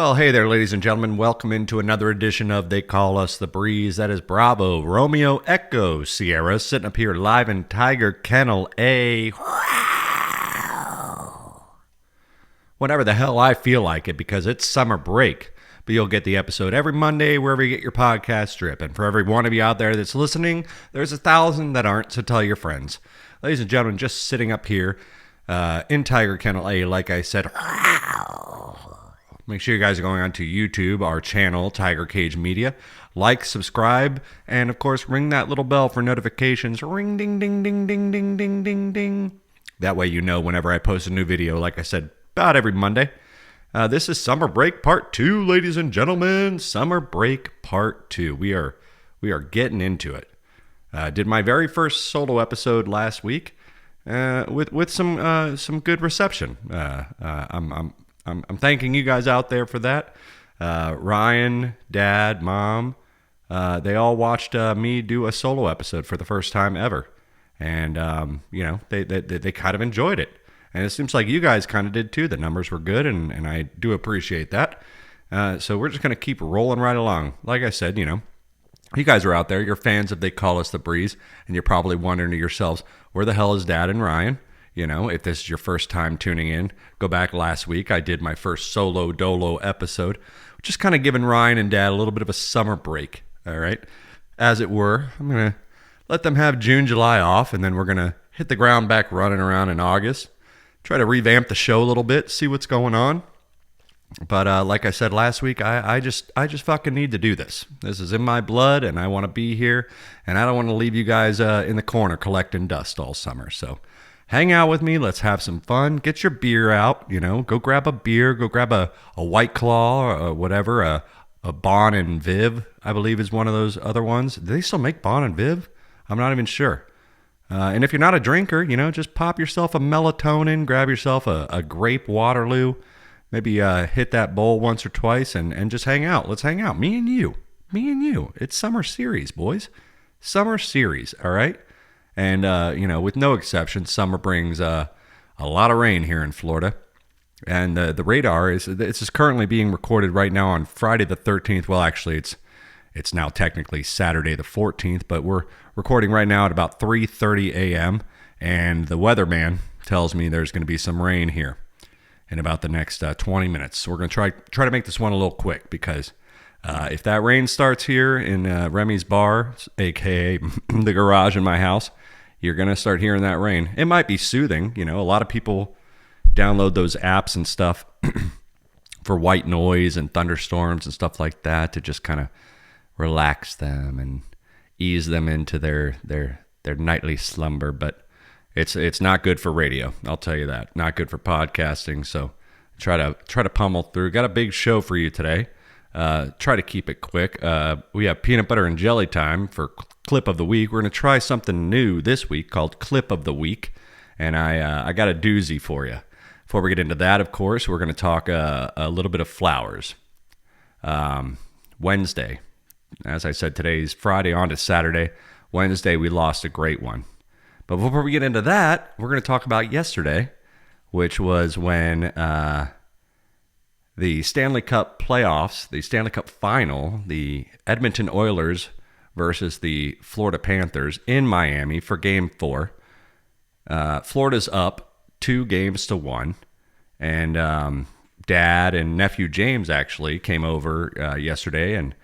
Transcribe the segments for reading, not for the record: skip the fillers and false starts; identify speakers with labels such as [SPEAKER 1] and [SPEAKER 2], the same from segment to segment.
[SPEAKER 1] Well, hey there, ladies and gentlemen. Welcome into another edition of They Call Us the Breeze. That is Bravo, Romeo, Echo, Sierra, sitting up here live in Tiger Kennel A. Whenever the hell I feel like it, because it's summer break. But you'll get the episode every Monday wherever you get your podcast strip. And for every one of you out there that's listening, there's 1,000 that aren't, so tell your friends. Ladies and gentlemen, just sitting up here in Tiger Kennel A, like I said. Make sure you guys are going on to YouTube, our channel, Tiger Cage Media. Like, subscribe, and of course, ring that little bell for notifications. Ring, ding, ding, ding, ding, ding, ding, ding, ding. That way you know whenever I post a new video, like I said, about every Monday. This is Summer Break Part 2, ladies and gentlemen. Summer Break Part 2. We are getting into it. Did my very first solo episode last week with some good reception. I'm thanking you guys out there for that. Ryan, Dad, Mom, they all watched me do a solo episode for the first time ever. And, they kind of enjoyed it. And it seems like you guys kind of did too. The numbers were good, and I do appreciate that. So we're just going to keep rolling right along. Like I said, you guys are out there. You're fans of They Call Us the Breeze, and you're probably wondering to yourselves, where the hell is Dad and Ryan? If this is your first time tuning in, go back last week. I did my first solo dolo episode, just kind of giving Ryan and Dad a little bit of a summer break, all right? As it were, I'm going to let them have June, July off, and then we're going to hit the ground back running around in August. Try to revamp the show a little bit, see what's going on. But like I said last week, I just fucking need to do this. This is in my blood, and I want to be here, and I don't want to leave you guys in the corner collecting dust all summer, so hang out with me. Let's have some fun. Get your beer out. Go grab a beer. Go grab a White Claw or whatever. A Bon and Viv, I believe, is one of those other ones. Do they still make Bon and Viv? I'm not even sure. And if you're not a drinker, just pop yourself a melatonin. Grab yourself a grape Waterloo. Maybe hit that bowl once or twice and just hang out. Let's hang out. Me and you. It's summer series, boys. Summer series, all right? And, with no exception, summer brings a lot of rain here in Florida. And the radar is currently being recorded right now on Friday the 13th. Well, actually, it's now technically Saturday the 14th, but we're recording right now at about 3:30 a.m. And the weatherman tells me there's going to be some rain here in about the next 20 minutes. So we're going to try to make this one a little quick because if that rain starts here in Remy's bar, a.k.a. the garage in my house, you're going to start hearing that rain. It might be soothing. A lot of people download those apps and stuff for white noise and thunderstorms and stuff like that to just kind of relax them and ease them into their nightly slumber. But it's not good for radio. I'll tell you that. Not good for podcasting. So try to pummel through. Got a big show for you today. Try to keep it quick. We have peanut butter and jelly time for Clip of the Week. We're going to try something new this week called Clip of the Week, and I got a doozy for you. Before we get into that, of course, we're going to talk a little bit of flowers. Wednesday, as I said, today's Friday on to Saturday. Wednesday, we lost a great one. But before we get into that, we're going to talk about yesterday, which was when the Stanley Cup playoffs, the Stanley Cup final, the Edmonton Oilers versus the Florida Panthers in Miami for Game 4. Florida's up 2-1, and Dad and nephew James actually came over yesterday, and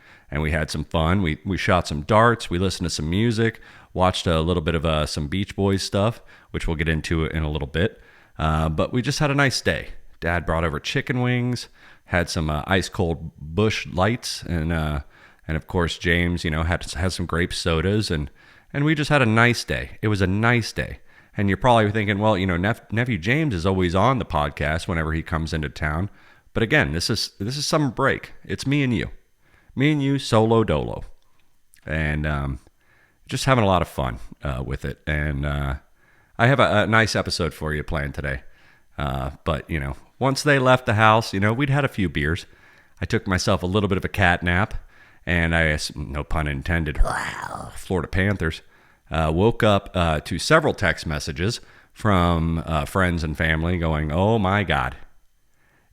[SPEAKER 1] we had some fun. We shot some darts, we listened to some music, watched a little bit of some Beach Boys stuff, which we'll get into in a little bit. But we just had a nice day. Dad brought over chicken wings, had some ice cold Busch Lights, and of course James, had some grape sodas, and we just had a nice day. It was a nice day. And you're probably thinking, well, nephew James is always on the podcast whenever he comes into town. But again, this is summer break. It's me and you, solo dolo, and just having a lot of fun with it. And I have a nice episode for you planned today. But once they left the house, we'd had a few beers. I took myself a little bit of a cat nap, and I, no pun intended, Florida Panthers, woke up to several text messages from friends and family going, oh my God,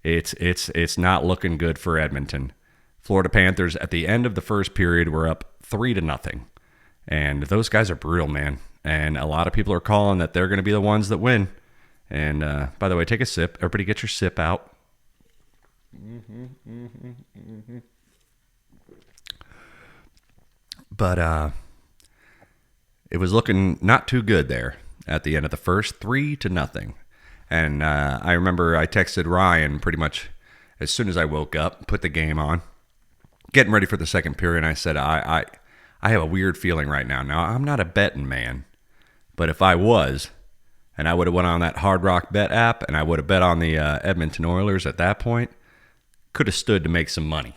[SPEAKER 1] It's not looking good for Edmonton. Florida Panthers at the end of the first period were up 3-0. And those guys are brutal, man. And a lot of people are calling that they're going to be the ones that win. And by the way, take a sip. Everybody get your sip out. But it was looking not too good there at the end of the first, 3-0. And I remember I texted Ryan pretty much as soon as I woke up, put the game on, getting ready for the second period. And I said, I have a weird feeling right now. Now, I'm not a betting man, but if I was, and I would have went on that Hard Rock Bet app, and I would have bet on the Edmonton Oilers at that point, could have stood to make some money.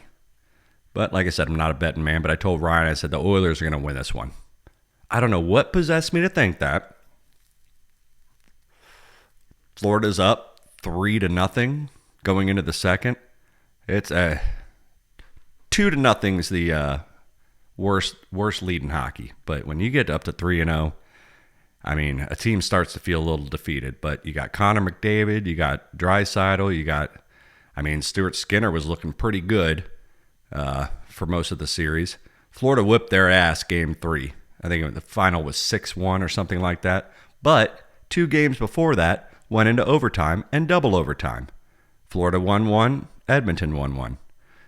[SPEAKER 1] But like I said, I'm not a betting man, but I told Ryan, I said, the Oilers are going to win this one. I don't know what possessed me to think that. Florida's up 3-0 going into the second. It's 2-0 is the worst lead in hockey. But when you get up to 3-0, I mean, a team starts to feel a little defeated. But you got Connor McDavid, you got Draisaitl, you got, Stuart Skinner was looking pretty good for most of the series. Florida whipped their ass game 3. I think the final was 6-1 or something like that. But 2 games before that went into overtime and double overtime. Florida won 1, Edmonton won 1.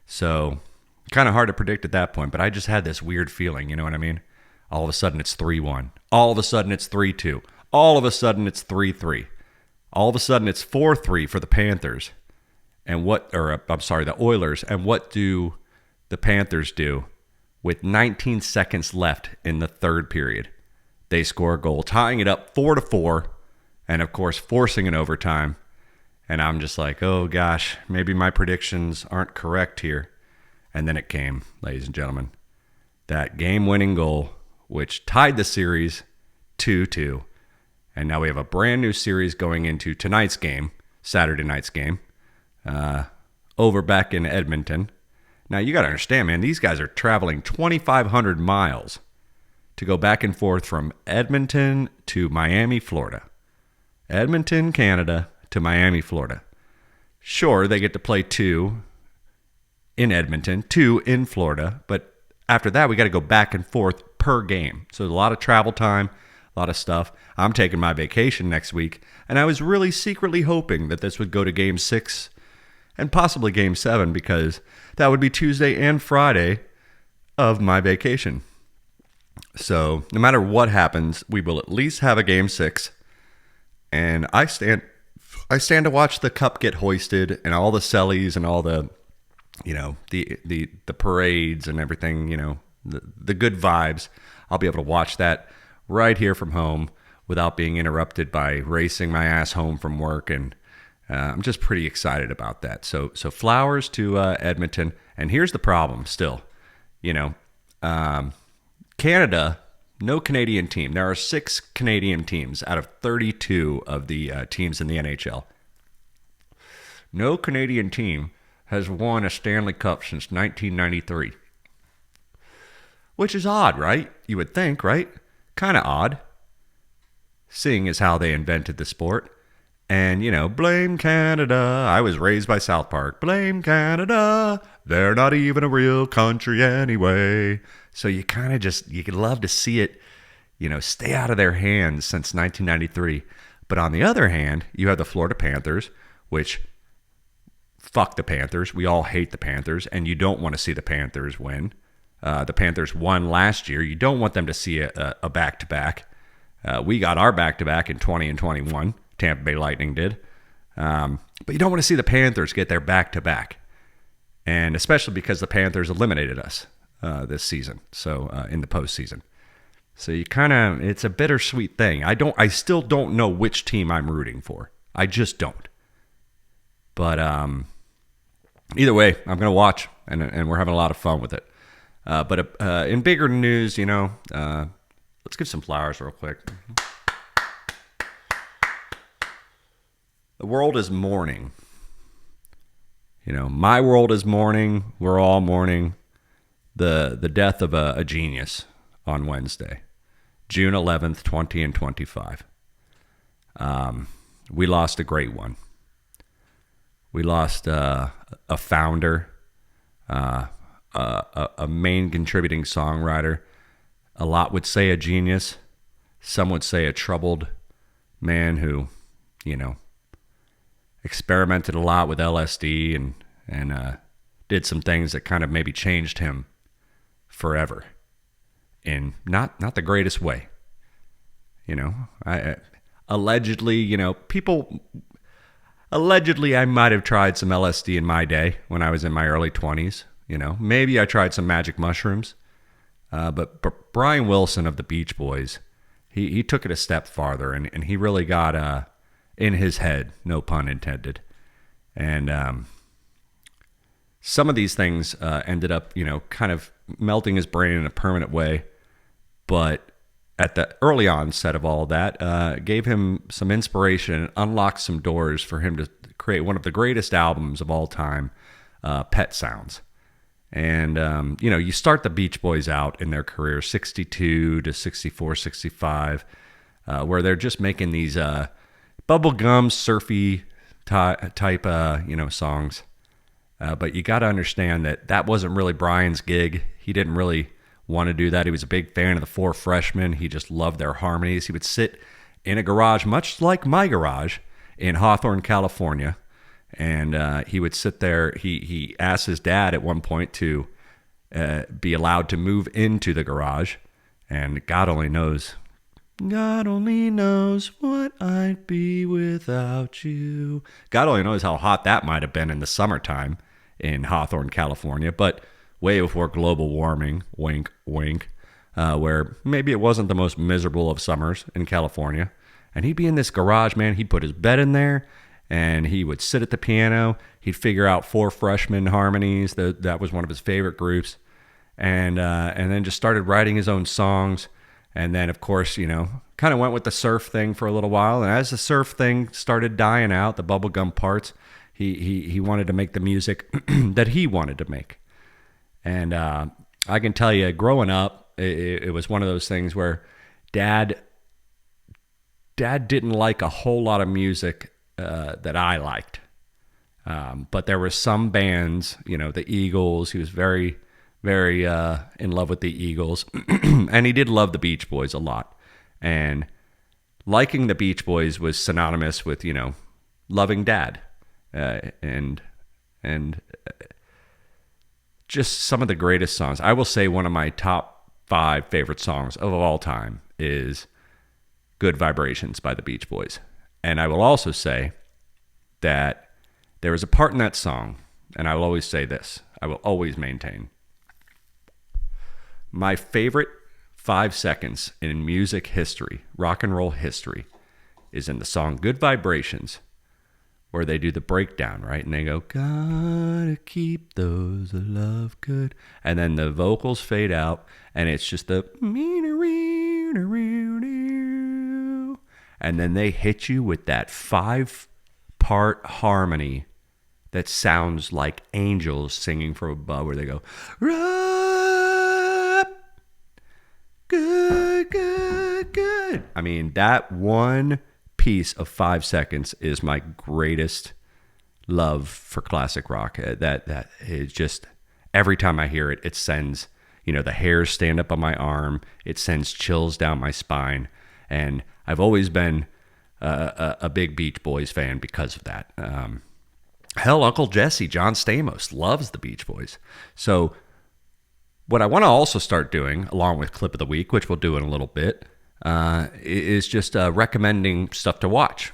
[SPEAKER 1] So kind of hard to predict at that point, but I just had this weird feeling, you know what I mean? All of a sudden it's 3-1. All of a sudden it's 3-2. All of a sudden it's 3-3. All of a sudden it's 4-3 for the Panthers. The Oilers. And what do the Panthers do? With 19 seconds left in the third period, they score a goal, tying it up 4-4, and of course forcing an overtime. And I'm just like, oh gosh, maybe my predictions aren't correct here. And then it came, ladies and gentlemen, that game-winning goal, which tied the series 2-2. And now we have a brand new series going into tonight's game, Saturday night's game, over back in Edmonton. Now, you got to understand, man, these guys are traveling 2,500 miles to go back and forth from Edmonton to Miami, Florida. Edmonton, Canada to Miami, Florida. Sure, they get to play 2 in Edmonton, 2 in Florida, but after that, we got to go back and forth per game. So a lot of travel time, a lot of stuff. I'm taking my vacation next week, and I was really secretly hoping that this would go to Game 6 and possibly Game 7, because that would be Tuesday and Friday of my vacation. So no matter what happens, we will at least have a Game 6. And I stand to watch the cup get hoisted and all the sellies and all the, the parades and everything, the good vibes. I'll be able to watch that right here from home without being interrupted by racing my ass home from work. And I'm just pretty excited about that. So flowers to Edmonton. And here's the problem still. Canada, no Canadian team. There are 6 Canadian teams out of 32 of the teams in the NHL. No Canadian team has won a Stanley Cup since 1993. Which is odd, right? You would think, right? Kind of odd. Seeing as how they invented the sport. And, blame Canada. I was raised by South Park. Blame Canada. They're not even a real country anyway. So you kind of you could love to see it, stay out of their hands since 1993. But on the other hand, you have the Florida Panthers, which, fuck the Panthers. We all hate the Panthers, and you don't want to see the Panthers win. The Panthers won last year. You don't want them to see a back-to-back. We got our back-to-back in 20 and 21. Tampa Bay Lightning did. But you don't want to see the Panthers get their back-to-back. And especially because the Panthers eliminated us this season, so in the postseason. So you it's a bittersweet thing. I still don't know which team I'm rooting for. I just don't. But either way, I'm going to watch, and we're having a lot of fun with it. But in bigger news, let's give some flowers real quick. The world is mourning. My world is mourning. We're all mourning the death of a genius on Wednesday, June 11th, 20 and 25. We lost a great one. We lost a founder, a main contributing songwriter. A lot would say a genius. Some would say a troubled man who, experimented a lot with LSD and did some things that kind of maybe changed him forever in not the greatest way. Allegedly, I might have tried some LSD in my day when I was in my early 20s. Maybe I tried some magic mushrooms. But Brian Wilson of the Beach Boys, he took it a step farther, and he really got in his head, no pun intended. And some of these things ended up, kind of melting his brain in a permanent way. But at the early onset of all that, gave him some inspiration and unlocked some doors for him to create one of the greatest albums of all time, Pet Sounds. And, you start the Beach Boys out in their career, 62 to 64, 65, where they're just making these bubblegum, surfy type, songs. But you got to understand that wasn't really Brian's gig. He didn't really want to do that. He was a big fan of the Four Freshmen. He just loved their harmonies. He would sit in a garage, much like my garage in Hawthorne, California. And he would sit there. He asked his dad at one point to be allowed to move into the garage. And God only knows what I'd be without you. God only knows how hot that might have been in the summertime in Hawthorne, California. But way before global warming, wink, wink, where maybe it wasn't the most miserable of summers in California. And he'd be in this garage, man. He'd put his bed in there. And he would sit at the piano. He'd figure out Four Freshmen harmonies. That was one of his favorite groups. And then just started writing his own songs. And then, of course, kind of went with the surf thing for a little while. And as the surf thing started dying out, the bubblegum parts, he wanted to make the music that he wanted to make. And I can tell you, growing up, it was one of those things where Dad didn't like a whole lot of music that I liked. But there were some bands, the Eagles. He was very, very in love with the Eagles. And he did love the Beach Boys a lot. And liking the Beach Boys was synonymous with, loving Dad. And just some of the greatest songs. I will say one of my top 5 favorite songs of all time is Good Vibrations by the Beach Boys. And I will also say that there is a part in that song, and I will always say this, I will always maintain, my favorite 5 seconds in music history, rock and roll history, is in the song Good Vibrations, where they do the breakdown, right? And they go, gotta keep those love good. And then the vocals fade out, and it's just the... And then they hit you with that 5-part harmony that sounds like angels singing from above, where they go, "Up, good, good, good." I mean, that one piece of 5 seconds is my greatest love for classic rock. That is just, every time I hear it, it sends, the hairs stand up on my arm. It sends chills down my spine. And I've always been a big Beach Boys fan because of that. Hell, Uncle Jesse, John Stamos, loves the Beach Boys. So what I want to also start doing, along with Clip of the Week, which we'll do in a little bit, is just recommending stuff to watch.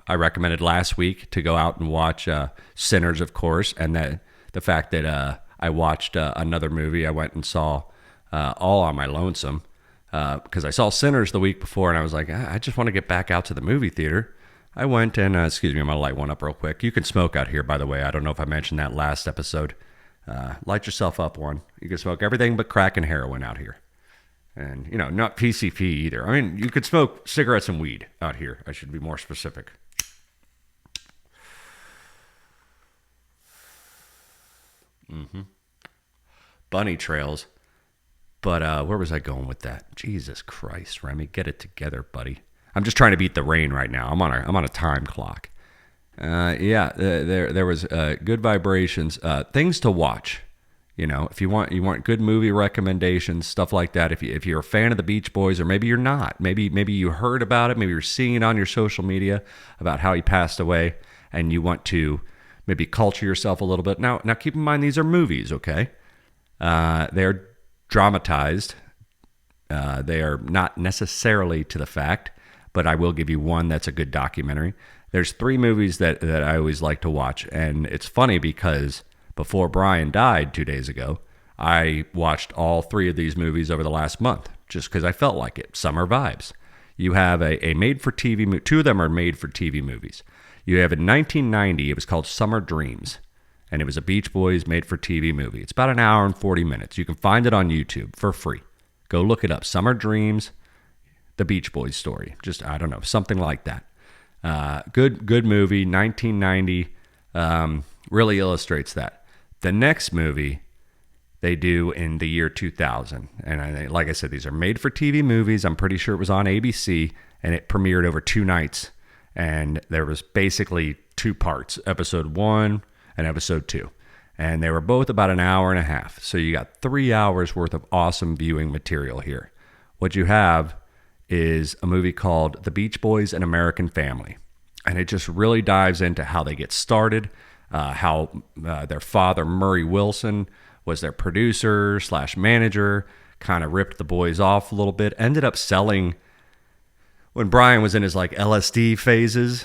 [SPEAKER 1] I recommended last week to go out and watch Sinners, of course, and that the fact that I watched another movie I went and saw all on my lonesome. Because I saw Sinners the week before, and I was like, I just want to get back out to the movie theater. I went and, excuse me, I'm going to light one up real quick. You can smoke out here, by the way. I don't know if I mentioned that last episode. Light yourself up one. You can smoke everything but crack and heroin out here. And, not PCP either. I mean, you could smoke cigarettes and weed out here. I should be more specific. Bunny trails. But where was I going with that? Jesus Christ, Remy, get it together, buddy. I'm just trying to beat the rain right now. I'm on a time clock. Yeah, there was good vibrations, things to watch. If you want good movie recommendations, stuff like that. If you're a fan of the Beach Boys, or maybe you're not, maybe you heard about it, maybe you're seeing it on your social media about how he passed away, and you want to maybe culture yourself a little bit. Now keep in mind these are movies, okay? They're dramatized. They are not necessarily to the fact, but I will give you one that's a good documentary. There's 3 movies that I always like to watch, and it's funny because before Brian died 2 days ago, I watched all 3 of these movies over the last month just because I felt like it. Summer vibes. You have a made-for-TV movie. 2 of them are made-for-TV movies. You have in 1990, it was called Summer Dreams, and it was a Beach Boys made-for-TV movie. It's about an hour and 40 minutes. You can find it on YouTube for free. Go look it up. Summer Dreams, the Beach Boys story. Just, I don't know, something like that. Good movie, 1990, really illustrates that. The next movie they do in the year 2000. And like I said, these are made-for-TV movies. I'm pretty sure it was on ABC, and it premiered over 2 nights. And there was basically 2 parts, episode 1 and episode 2. And they were both about an hour and a half. So you got 3 hours worth of awesome viewing material here. What you have is a movie called The Beach Boys: An American Family. And it just really dives into how they get started, how their father, Murray Wilson, was their producer / manager, kind of ripped the boys off a little bit, ended up selling, when Brian was in his like LSD phases,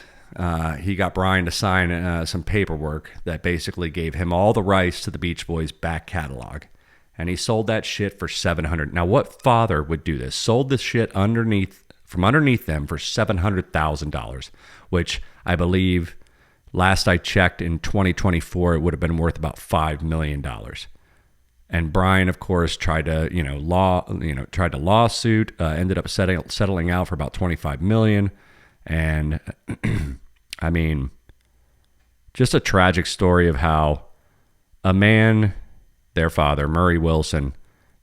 [SPEAKER 1] he got Brian to sign some paperwork that basically gave him all the rights to the Beach Boys back catalog. And he sold that shit for $700,000. Now, what father would do this? Sold this shit from underneath them for $700,000, which I believe, last I checked, in 2024, it would have been worth about $5 million. And Brian, of course, tried to lawsuit, ended up settling out for about $25 million. And I mean, just a tragic story of how a man, their father, Murray Wilson,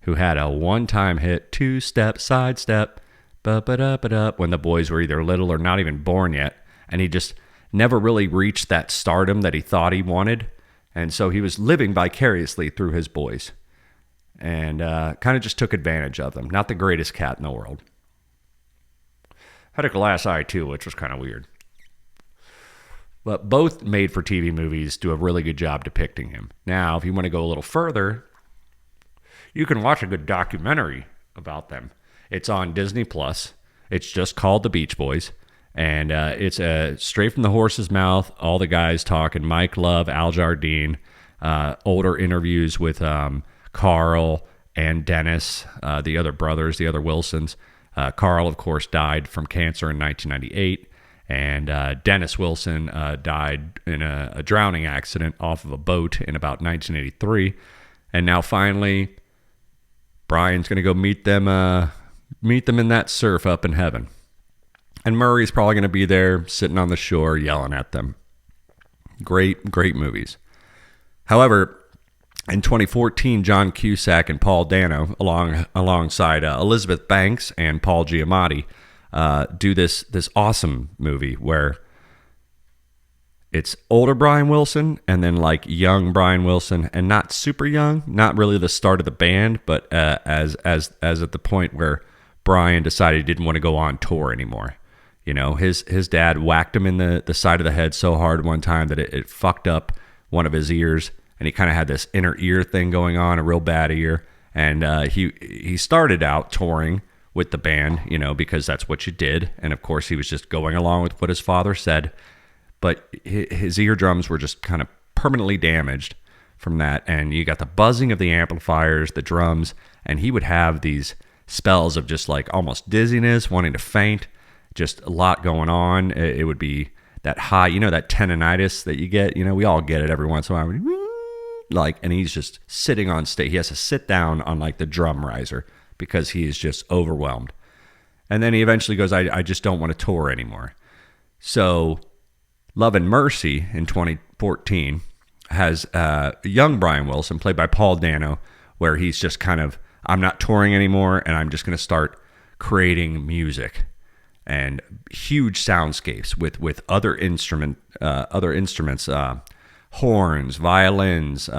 [SPEAKER 1] who had a one-time hit, 2-step, sidestep, ba-ba-da-ba-da, when the boys were either little or not even born yet, and he just never really reached that stardom that he thought he wanted, and so he was living vicariously through his boys, and kind of just took advantage of them. Not the greatest cat in the world. Had a glass eye too, which was kind of weird. But both made-for-TV movies do a really good job depicting him. Now, if you want to go a little further, you can watch a good documentary about them. It's on Disney Plus. It's just called The Beach Boys. And it's straight from the horse's mouth. All the guys talking. Mike Love, Al Jardine, older interviews with Carl and Dennis, the other brothers, the other Wilsons. Carl, of course, died from cancer in 1998. And Dennis Wilson died in a drowning accident off of a boat in about 1983. And now finally, Brian's going to go meet them in that surf up in heaven. And Murray's probably going to be there sitting on the shore yelling at them. Great movies. However, in 2014, John Cusack and Paul Dano, alongside Elizabeth Banks and Paul Giamatti, do this awesome movie where it's older Brian Wilson and then like young Brian Wilson, and not super young, not really the start of the band, but as at the point where Brian decided he didn't want to go on tour anymore. You know, his dad whacked him in the side of the head so hard one time that it fucked up one of his ears, and he kind of had this inner ear thing going on, a real bad ear. And he started out touring with the band, you know, because that's what you did. And of course, he was just going along with what his father said. But his eardrums were just kind of permanently damaged from that. And you got the buzzing of the amplifiers, the drums, and he would have these spells of just like almost dizziness, wanting to faint, just a lot going on. It would be that high, you know, that tendonitis that you get, you know, we all get it every once in a while. Like, and he's just sitting on stage. He has to sit down on like the drum riser because he is just overwhelmed. And then he eventually goes, I just don't want to tour anymore. So Love and Mercy in 2014 has young Brian Wilson, played by Paul Dano, where he's just kind of, I'm not touring anymore, and I'm just going to start creating music. and huge soundscapes with other instruments, horns, violins,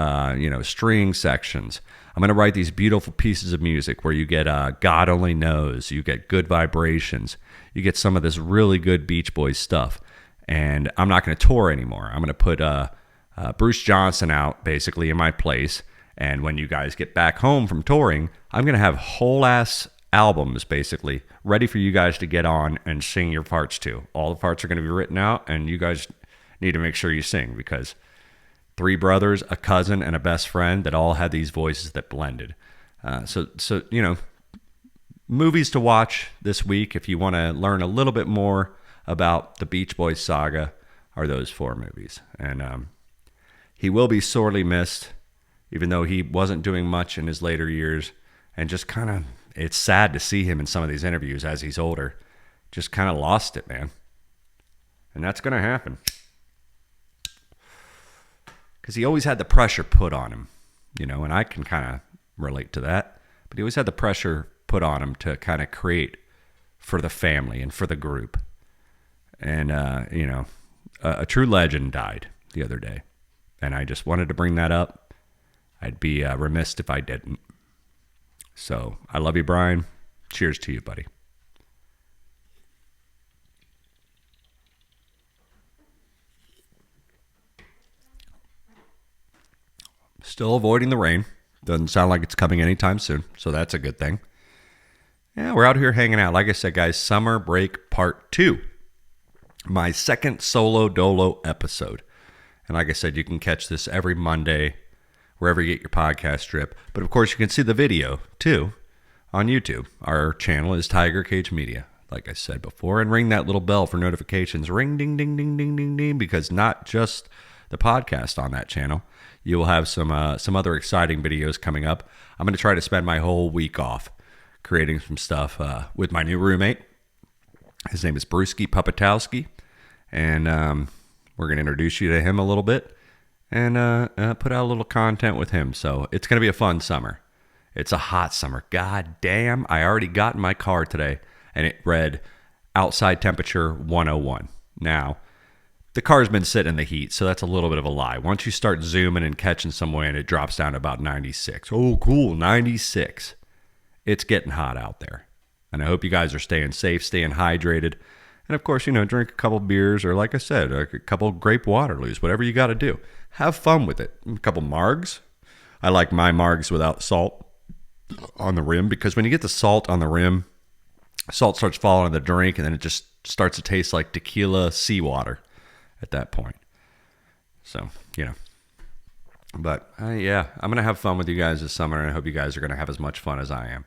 [SPEAKER 1] string sections. I'm going to write these beautiful pieces of music where you get God Only Knows, you get good vibrations, you get some of this really good Beach Boys stuff. And I'm not going to tour anymore. I'm going to put Bruce Johnson out basically in my place. And when you guys get back home from touring, I'm going to have whole ass albums basically ready for you guys to get on and sing your parts to. All the parts are going to be written out, and you guys need to make sure you sing, because 3 brothers, a cousin, and a best friend that all had these voices that blended. So movies to watch this week if you want to learn a little bit more about the Beach Boys saga are those 4 movies. And he will be sorely missed, even though he wasn't doing much in his later years. And just kind of, it's sad to see him in some of these interviews as he's older. Just kind of lost it, man. And that's going to happen. Because he always had the pressure put on him, and I can kind of relate to that. But he always had the pressure put on him to kind of create for the family and for the group. And, a true legend died the other day. And I just wanted to bring that up. I'd be remiss if I didn't. So I love you, Brian. Cheers to you, buddy. Still avoiding the rain. Doesn't sound like it's coming anytime soon, so that's a good thing. Yeah, we're out here hanging out. Like I said, guys, Summer Break Part 2. My second solo dolo episode. And like I said, you can catch this every Monday, wherever you get your podcast strip. But of course, you can see the video, too, on YouTube. Our channel is Tiger Cage Media, like I said before. And ring that little bell for notifications. Ring, ding, ding, ding, ding, ding, ding. Because not just the podcast on that channel. You will have some other exciting videos coming up. I'm going to try to spend my whole week off creating some stuff with my new roommate. His name is Brewski Pupatowski. And we're going to introduce you to him a little bit and put out a little content with him. So it's going to be a fun summer. It's a hot summer. God damn. I already got in my car today and it read outside temperature 101. Now, the car's been sitting in the heat, so that's a little bit of a lie. Once you start zooming and catching some wind, it drops down to about 96. Oh, cool, 96. It's getting hot out there. And I hope you guys are staying safe, staying hydrated. And of course, drink a couple beers or, like I said, a couple grape Waterloos, whatever you got to do. Have fun with it. A couple margs. I like my margs without salt on the rim, because when you get the salt on the rim, salt starts falling in the drink, and then it just starts to taste like tequila seawater at that point. So, But, yeah, I'm going to have fun with you guys this summer, and I hope you guys are going to have as much fun as I am.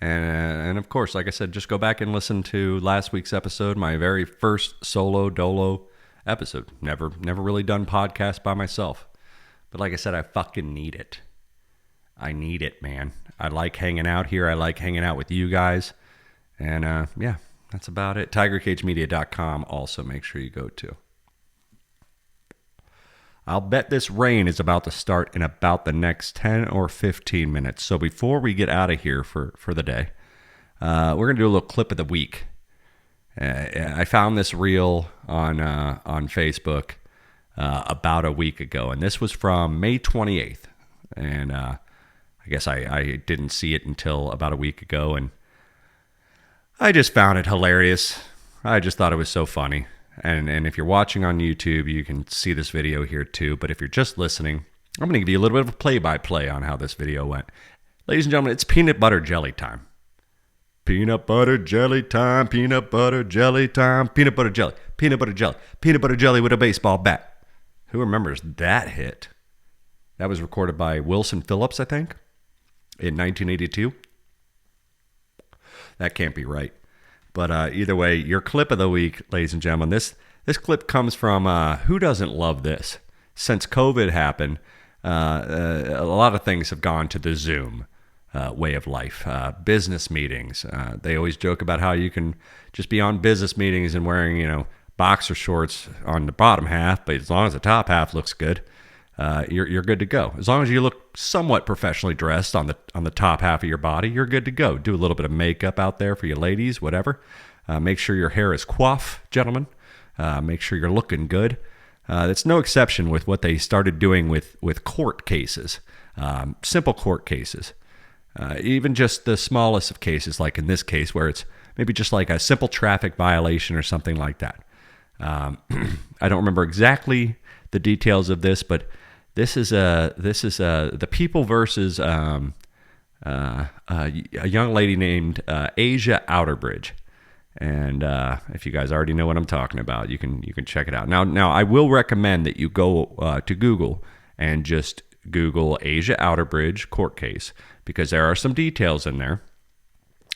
[SPEAKER 1] And of course, like I said, just go back and listen to last week's episode, my very first solo dolo episode. Never really done podcast by myself. But like I said, I fucking need it. I need it, man. I like hanging out here. I like hanging out with you guys. And yeah, that's about it. TigerCageMedia.com also make sure you go to. I'll bet this rain is about to start in about the next 10 or 15 minutes. So before we get out of here for the day, we're going to do a little clip of the week. I found this reel on Facebook about a week ago, and this was from May 28th. And I guess I didn't see it until about a week ago, and I just found it hilarious. I just thought it was so funny. And if you're watching on YouTube, you can see this video here too. But if you're just listening, I'm going to give you a little bit of a play-by-play on how this video went. Ladies and gentlemen, it's peanut butter jelly time. Peanut butter jelly time, peanut butter jelly time, peanut butter jelly, peanut butter jelly, peanut butter jelly with a baseball bat. Who remembers that hit? That was recorded by Wilson Phillips, I think, in 1982. That can't be right. But either way, your clip of the week, ladies and gentlemen, this clip comes from Who Doesn't Love This? Since COVID happened, a lot of things have gone to the Zoom way of life. Business meetings. They always joke about how you can just be on business meetings and wearing, boxer shorts on the bottom half, but as long as the top half looks good, you're good to go. As long as you look somewhat professionally dressed on the top half of your body, you're good to go. Do a little bit of makeup out there for you ladies, whatever. Make sure your hair is coiffed, gentlemen. Make sure you're looking good. That's no exception with what they started doing with court cases, simple court cases. Even just the smallest of cases, like in this case, where it's maybe just like a simple traffic violation or something like that. I don't remember exactly the details of this, but this is the people versus a young lady named Asia Outerbridge. And if you guys already know what I'm talking about, you can check it out. Now I will recommend that you go to Google and just Google Asia Outerbridge court case, because there are some details in there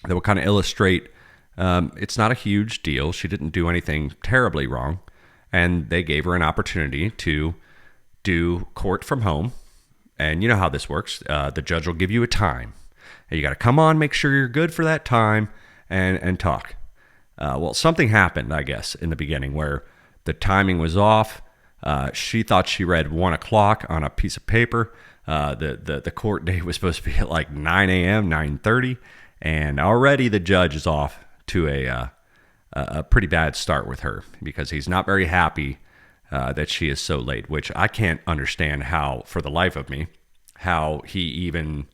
[SPEAKER 1] that will kind of illustrate it's not a huge deal. She didn't do anything terribly wrong, and they gave her an opportunity to do court from home. And you know how this works. The judge will give you a time. And you got to come on, make sure you're good for that time, and talk. Well, something happened, I guess, in the beginning where the timing was off. She thought she read 1 o'clock on a piece of paper. The court date was supposed to be at like 9 a.m., 9:30, and already the judge is off to a pretty bad start with her, because he's not very happy that she is so late, which I can't understand how, for the life of me, how he even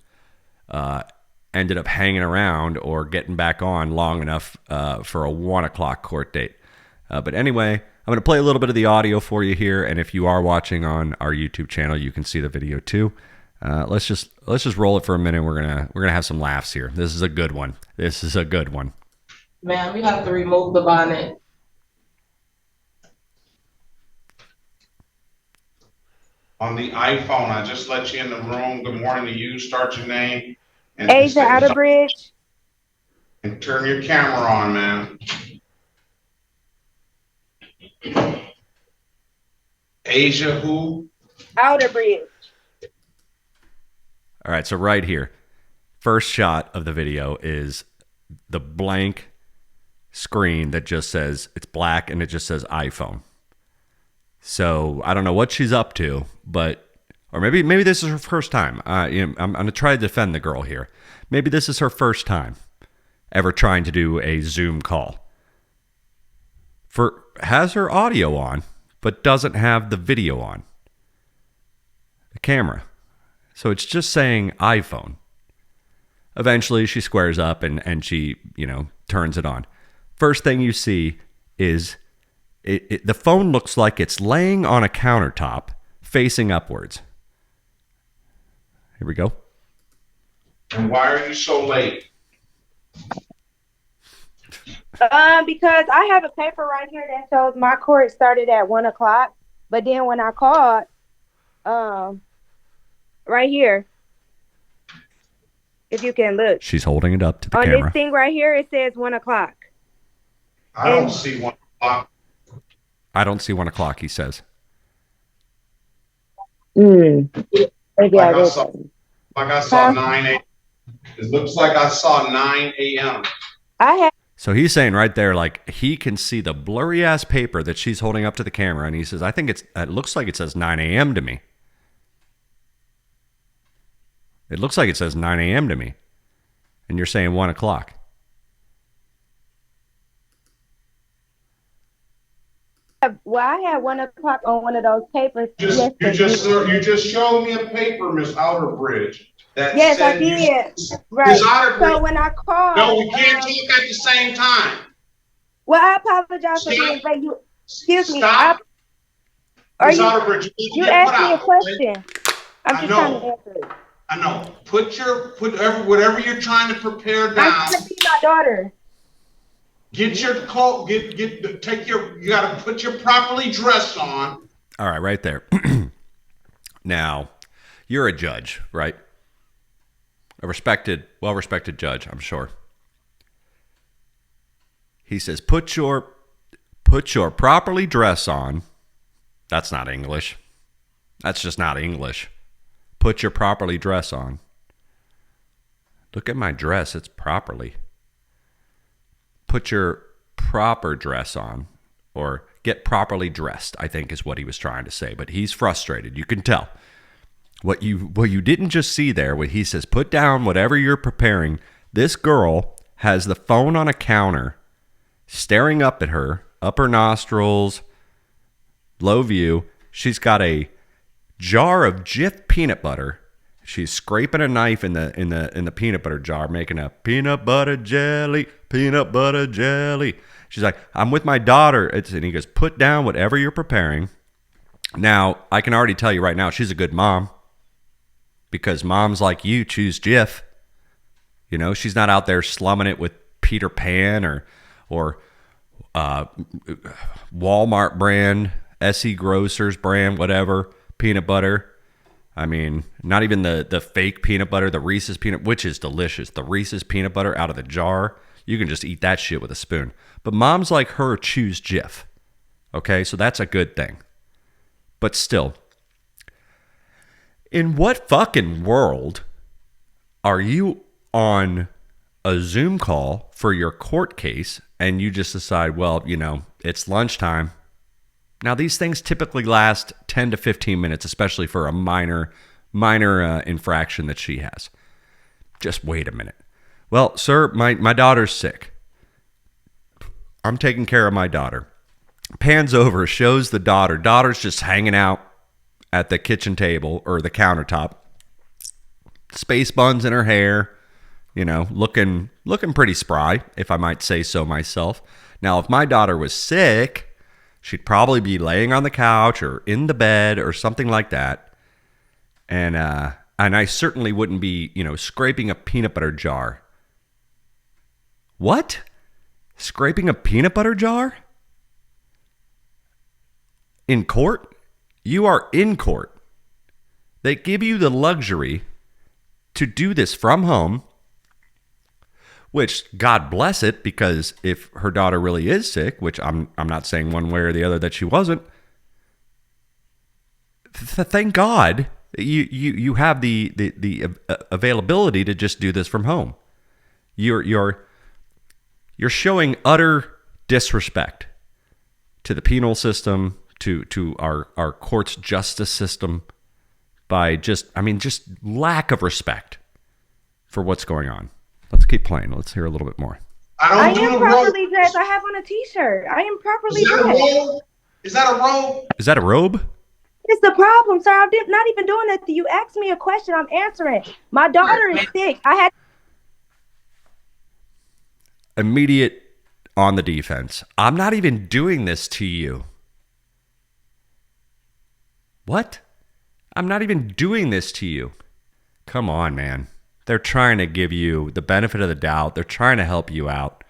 [SPEAKER 1] ended up hanging around or getting back on long enough for a 1 o'clock court date. But anyway, I'm going to play a little bit of the audio for you here, and if you are watching on our YouTube channel, you can see the video too. Let's just roll it for a minute. We're gonna have some laughs here. This is a good one. This is a good one.
[SPEAKER 2] Ma'am, you have to remove the bonnet.
[SPEAKER 3] On the iPhone, I just let you in the room. Good morning to you. Start your name. And
[SPEAKER 4] Asia Outerbridge.
[SPEAKER 3] And turn your camera on, man. Asia who?
[SPEAKER 4] Outerbridge.
[SPEAKER 1] All right, so right here, first shot of the video is the blank screen that just says, it's black and it just says iPhone. So I don't know what she's up to, but, or maybe this is her first time. I'm going to try to defend the girl here. Maybe this is her first time ever trying to do a Zoom call. Has her audio on, but doesn't have the video on, the camera. So it's just saying iPhone. Eventually she squares up and she, turns it on. First thing you see is the phone looks like it's laying on a countertop facing upwards. Here we go.
[SPEAKER 3] And why are you so late?
[SPEAKER 4] Because I have a paper right here that shows my court started at 1 o'clock. But then when I called, right here, if you can look.
[SPEAKER 1] She's holding it up to the
[SPEAKER 4] on
[SPEAKER 1] camera.
[SPEAKER 4] On this thing right here, it says 1 o'clock.
[SPEAKER 3] I don't see 1 o'clock.
[SPEAKER 1] I don't see 1 o'clock, he says.
[SPEAKER 4] Maybe
[SPEAKER 3] I saw 9 a.m. It looks like I saw 9 a.m.
[SPEAKER 1] So he's saying right there, like, he can see the blurry ass paper that she's holding up to the camera, and he says, I think it looks like it says 9 a.m. to me. It looks like it says 9 a.m. to me. And you're saying 1 o'clock.
[SPEAKER 4] Well, I had 1 o'clock on one of those papers.
[SPEAKER 3] You just showed me a paper, Miss Outerbridge.
[SPEAKER 4] Yes, I did. Right. So when I called,
[SPEAKER 3] no, we can't talk at the same time.
[SPEAKER 4] Well, I apologize for being late. Excuse me.
[SPEAKER 3] Stop.
[SPEAKER 4] You asked me a question. I'm just trying to answer it.
[SPEAKER 3] I know. Put whatever you're trying to prepare down.
[SPEAKER 4] I'm trying to see my daughter.
[SPEAKER 3] Get your coat. You got to put your properly dressed on.
[SPEAKER 1] All right, right there. Now, you're a judge, right? A well-respected judge, I'm sure. He says, put your properly dress on. That's not English. That's just not English. Put your properly dress on. Look at my dress. It's properly. Put your proper dress on, or get properly dressed, I think is what he was trying to say. But he's frustrated. You can tell. What you didn't just see there, when he says, put down whatever you're preparing. This girl has the phone on a counter staring up at her, upper nostrils, low view. She's got a jar of Jif peanut butter. She's scraping a knife in the peanut butter jar, making a peanut butter jelly. She's like, I'm with my daughter. And he goes, put down whatever you're preparing. Now, I can already tell you right now, she's a good mom. Because moms like you choose Jif. You know, she's not out there slumming it with Peter Pan or Walmart brand, SE Grocers brand, whatever, peanut butter. I mean, not even the fake peanut butter, the Reese's peanut, which is delicious. The Reese's peanut butter out of the jar, you can just eat that shit with a spoon. But moms like her choose Jif. Okay, so that's a good thing. But still, in what fucking world are you on a Zoom call for your court case and you just decide, well, you know, it's lunchtime. Now, these things typically last 10 to 15 minutes, especially for a minor infraction that she has. Just wait a minute. Well, sir, my daughter's sick. I'm taking care of my daughter. Pans over, shows the daughter. Daughter's just hanging out at the kitchen table or the countertop. Space buns in her hair, you know, looking pretty spry, if I might say so myself. Now, if my daughter was sick, she'd probably be laying on the couch or in the bed or something like that. And I certainly wouldn't be, you know, scraping a peanut butter jar. What? Scraping a peanut butter jar? In court? You are in court. They give you the luxury to do this from home, which God bless it, because if her daughter really is sick, which I'm not saying one way or the other that she wasn't, thank God you have the availability to just do this from home. You're showing utter disrespect to the penal system, to our court's justice system, by just lack of respect for what's going on. Let's keep playing. Let's hear a little bit more.
[SPEAKER 4] I am properly dressed. I have on a t-shirt. I am properly dressed.
[SPEAKER 3] Is that a robe?
[SPEAKER 1] Is that a robe?
[SPEAKER 4] It's the problem, sir. I'm not even doing that. You asked me a question. I'm answering. My daughter is sick. I had
[SPEAKER 1] immediate on the defense. I'm not even doing this to you. What? I'm not even doing this to you. Come on, man. They're trying to give you the benefit of the doubt. They're trying to help you out.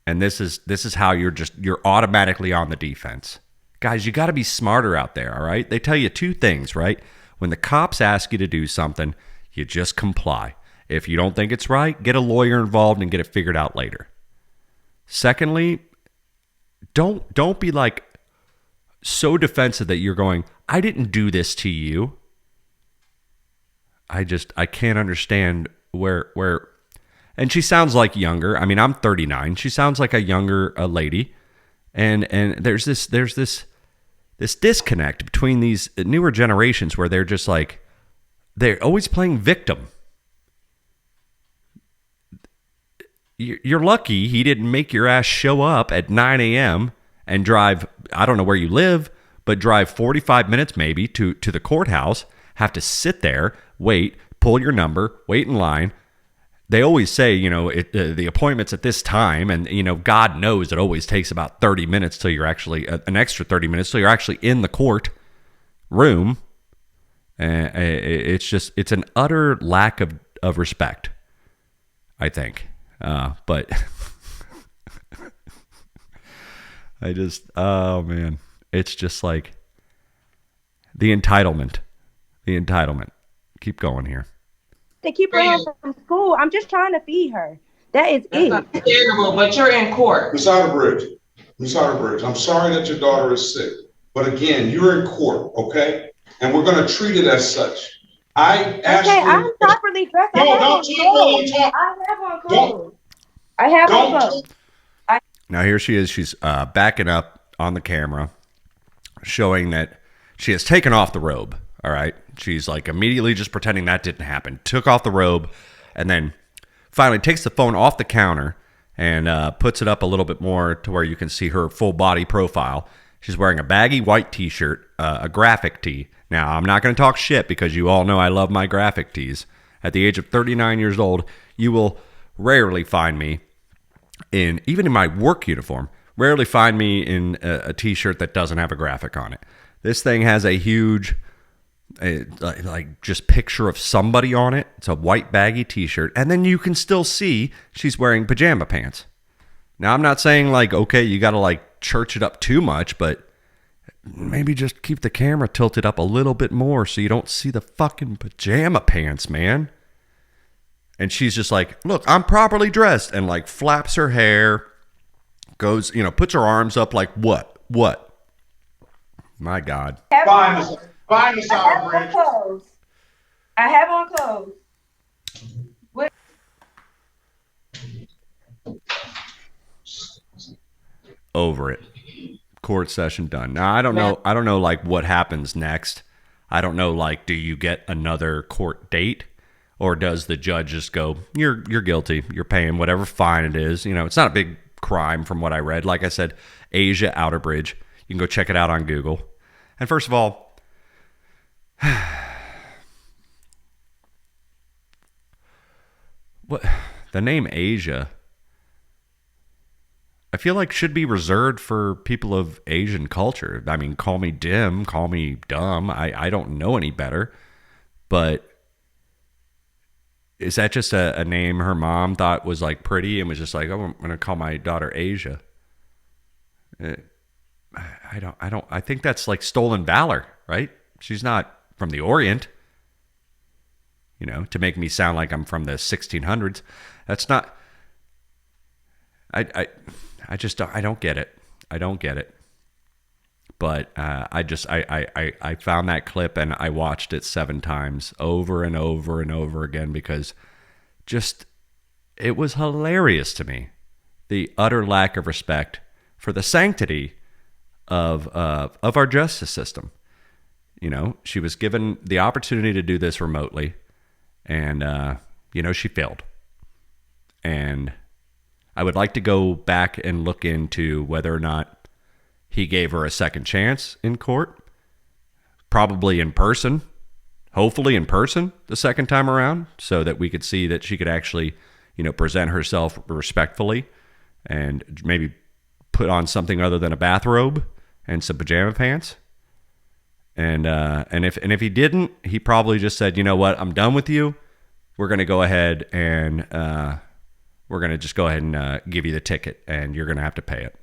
[SPEAKER 1] And this is how you're automatically on the defense. Guys, you got to be smarter out there, all right? They tell you two things, right? When the cops ask you to do something, you just comply. If you don't think it's right, get a lawyer involved and get it figured out later. Secondly, don't be like so defensive that you're going, I didn't do this to you. I can't understand where and she sounds like younger. I mean, I'm 39. She sounds like a younger lady. And there's this disconnect between these newer generations where they're just like, they're always playing victim. You're lucky he didn't make your ass show up at 9 a.m. and drive, I don't know where you live, but drive 45 minutes maybe to the courthouse, have to sit there, wait, pull your number, wait in line. They always say, you know, the appointment's at this time, and, you know, God knows it always takes about 30 minutes till you're actually, an extra 30 minutes till you're actually in the court room. It's an utter lack of respect, I think. But oh man, it's just like the entitlement. Keep going here.
[SPEAKER 4] to keep her home from school. I'm just trying to feed her. That is it.
[SPEAKER 2] Understandable, but you're in court.
[SPEAKER 3] Ms. Outerbridge, I'm sorry that your daughter is sick, but again, you're in court, okay? And we're going to treat it as such. I asked
[SPEAKER 4] okay,
[SPEAKER 3] you.
[SPEAKER 4] I'm properly dressed.
[SPEAKER 3] No, don't
[SPEAKER 4] I have on clothes.
[SPEAKER 1] Now here she is. She's backing up on the camera, showing that she has taken off the robe. All right. She's like immediately just pretending that didn't happen. Took off the robe and then finally takes the phone off the counter and puts it up a little bit more to where you can see her full body profile. She's wearing a baggy white t-shirt, a graphic tee. Now, I'm not going to talk shit because you all know I love my graphic tees. At the age of 39 years old, you will rarely find me even in my work uniform, rarely find me in a t-shirt that doesn't have a graphic on it. This thing has a huge, like just picture of somebody on it. It's a white baggy t-shirt. And then you can still see she's wearing pajama pants. Now, I'm not saying like, okay, you got to like church it up too much, but maybe just keep the camera tilted up a little bit more so you don't see the fucking pajama pants, man. And she's just like, look, I'm properly dressed, and like flaps her hair, goes, puts her arms up like what? My God.
[SPEAKER 3] Find us out, Bridge.
[SPEAKER 4] I have on clothes.
[SPEAKER 1] Over it. Court session done. Now, I don't know like what happens next. I don't know, like, do you get another court date? Or does the judge just go, you're guilty, you're paying whatever fine it is? It's not a big crime from what I read. Like I said, Asia Outerbridge. You can go check it out on Google. And first of all, what the name Asia, I feel like should be reserved for people of Asian culture. I mean, call me dim, call me dumb. I don't know any better. But is that just a name her mom thought was like pretty and was just like, oh, I'm going to call my daughter Asia? I think that's like stolen valor, right? She's not from the Orient, to make me sound like I'm from the 1600s. That's not, I don't get it. I don't get it. But I found that clip and I watched it 7 times over and over and over again because it was hilarious to me. The utter lack of respect for the sanctity of our justice system. She was given the opportunity to do this remotely, and she failed. And I would like to go back and look into whether or not he gave her a second chance in court, probably in person, hopefully in person the second time around, so that we could see that she could actually, present herself respectfully and maybe put on something other than a bathrobe and some pajama pants. And if he didn't, he probably just said, you know what, I'm done with you. We're going to go ahead and we're going to just go ahead and give you the ticket, and you're going to have to pay it.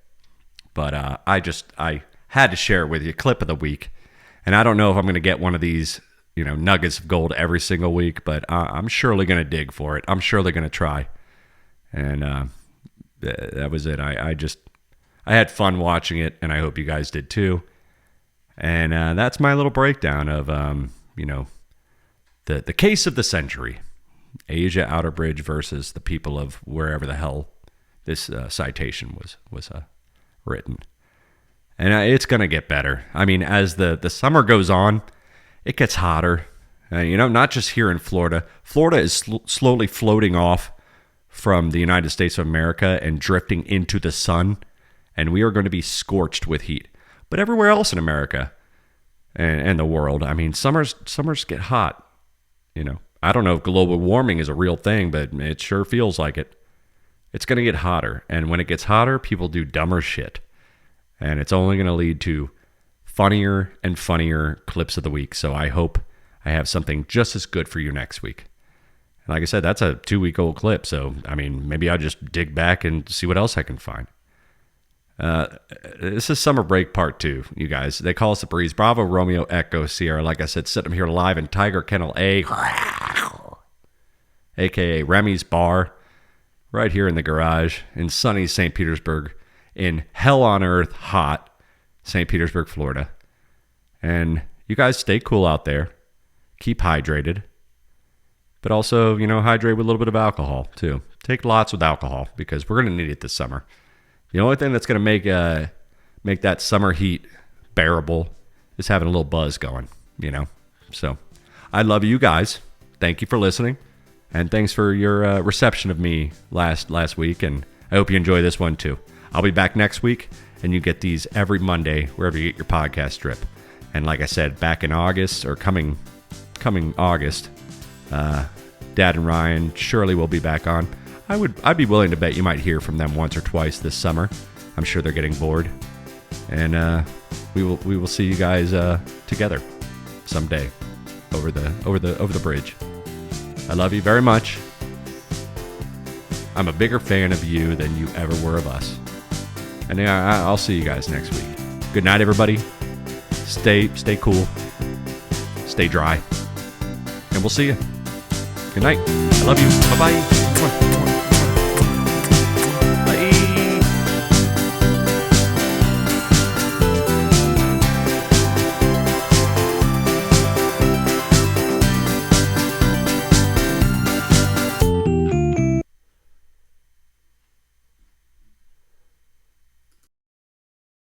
[SPEAKER 1] But I had to share it with you, clip of the week. And I don't know if I'm going to get one of these, nuggets of gold every single week, but I'm surely going to dig for it. I'm surely going to try. And that was it. I had fun watching it, and I hope you guys did too. And that's my little breakdown of, the case of the century. Asia Outerbridge versus the people of wherever the hell this citation was written. And it's going to get better. I mean, as the summer goes on, it gets hotter. Not just here in Florida. Florida is slowly floating off from the United States of America and drifting into the sun. And we are going to be scorched with heat. But everywhere else in America and the world, I mean, summers get hot. I don't know if global warming is a real thing, but it sure feels like it. It's going to get hotter. And when it gets hotter, people do dumber shit. And it's only going to lead to funnier and funnier clips of the week. So I hope I have something just as good for you next week. And like I said, that's a 2-week-old clip. So, I mean, maybe I'll just dig back and see what else I can find. This is Summer Break Part 2, you guys. They call us the Breeze. Bravo, Romeo, Echo, Sierra. Like I said, sitting here live in Tiger Kennel A, a.k.a. Remy's Bar, right here in the garage in sunny St. Petersburg, in hell on earth hot St. Petersburg, Florida. And you guys stay cool out there. Keep hydrated. But also, hydrate with a little bit of alcohol, too. Take lots with alcohol, because we're going to need it this summer. The only thing that's going to make that summer heat bearable is having a little buzz going, So I love you guys. Thank you for listening. And thanks for your reception of me last week. And I hope you enjoy this one too. I'll be back next week, and you get these every Monday wherever you get your podcast drip. And like I said, back in August, or coming August, Dad and Ryan surely will be back on. I'd be willing to bet you might hear from them once or twice this summer. I'm sure they're getting bored, and we will see you guys together someday over the bridge. I love you very much. I'm a bigger fan of you than you ever were of us. And yeah, I'll see you guys next week. Good night, everybody. Stay cool. Stay dry. And we'll see you. Good night. I love you. Bye-bye.